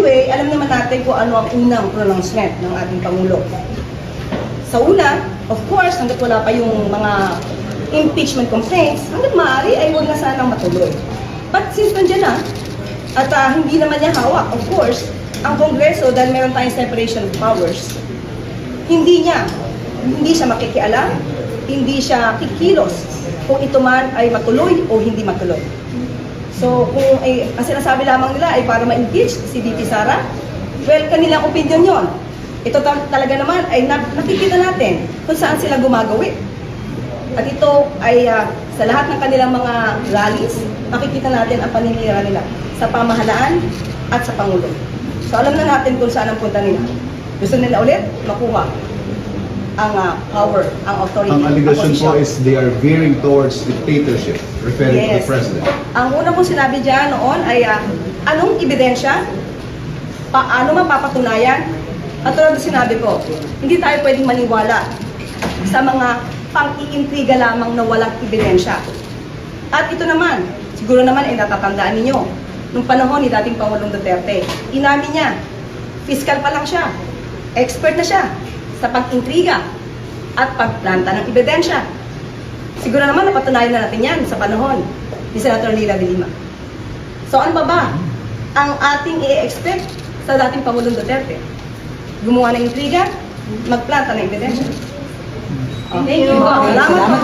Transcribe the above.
Anyway, alam naman natin kung ano ang unang pronouncement ng ating Pangulo. Sa una, of course, hanggat wala pa yung mga impeachment complaints, hanggat maaari ay huwag na sanang matuloy. But since nandiyan na, at hindi naman niya hawak, of course, ang Kongreso, dahil meron tayong separation of powers, hindi siya makikialam, hindi siya kikilos kung ito man ay matuloy o hindi matuloy. So, kung ang sinasabi lamang nila ay para ma-impeach si VP Sara, well, kanilang opinion yon. Ito talaga naman ay nakikita natin kung saan sila gumagawi. At ito ay sa lahat ng kanilang mga rallies, makikita natin ang paninira nila sa pamahalaan at sa Pangulo. So, alam na natin kung saan ang punta nila. Gusto nila ulit makuha ang power, ang authority. Ang allegation po is they are veering towards dictatorship, referring to the president. Ang una kong sinabi dyan noon ay anong ebidensya, paano mapapatunayan, at tulad na sinabi ko, hindi tayo pwedeng maniwala sa mga pang-iintriga lamang na walang ebidensya. At ito naman, siguro naman ay natatandaan ninyo, nung panahon ni dating Pangulong Duterte, inamin niya, fiscal pa lang siya, expert na siya sa pag-intriga at pagplanta ng ebidensya. Siguro naman napatunayan na natin yan sa panahon ni Senator Leila de Lima. So ano ba ang ating i-expect sa dating Pangulong Duterte? Gumawa ng intriga, magplanta ng ebidensya. Thank you. Salamat po.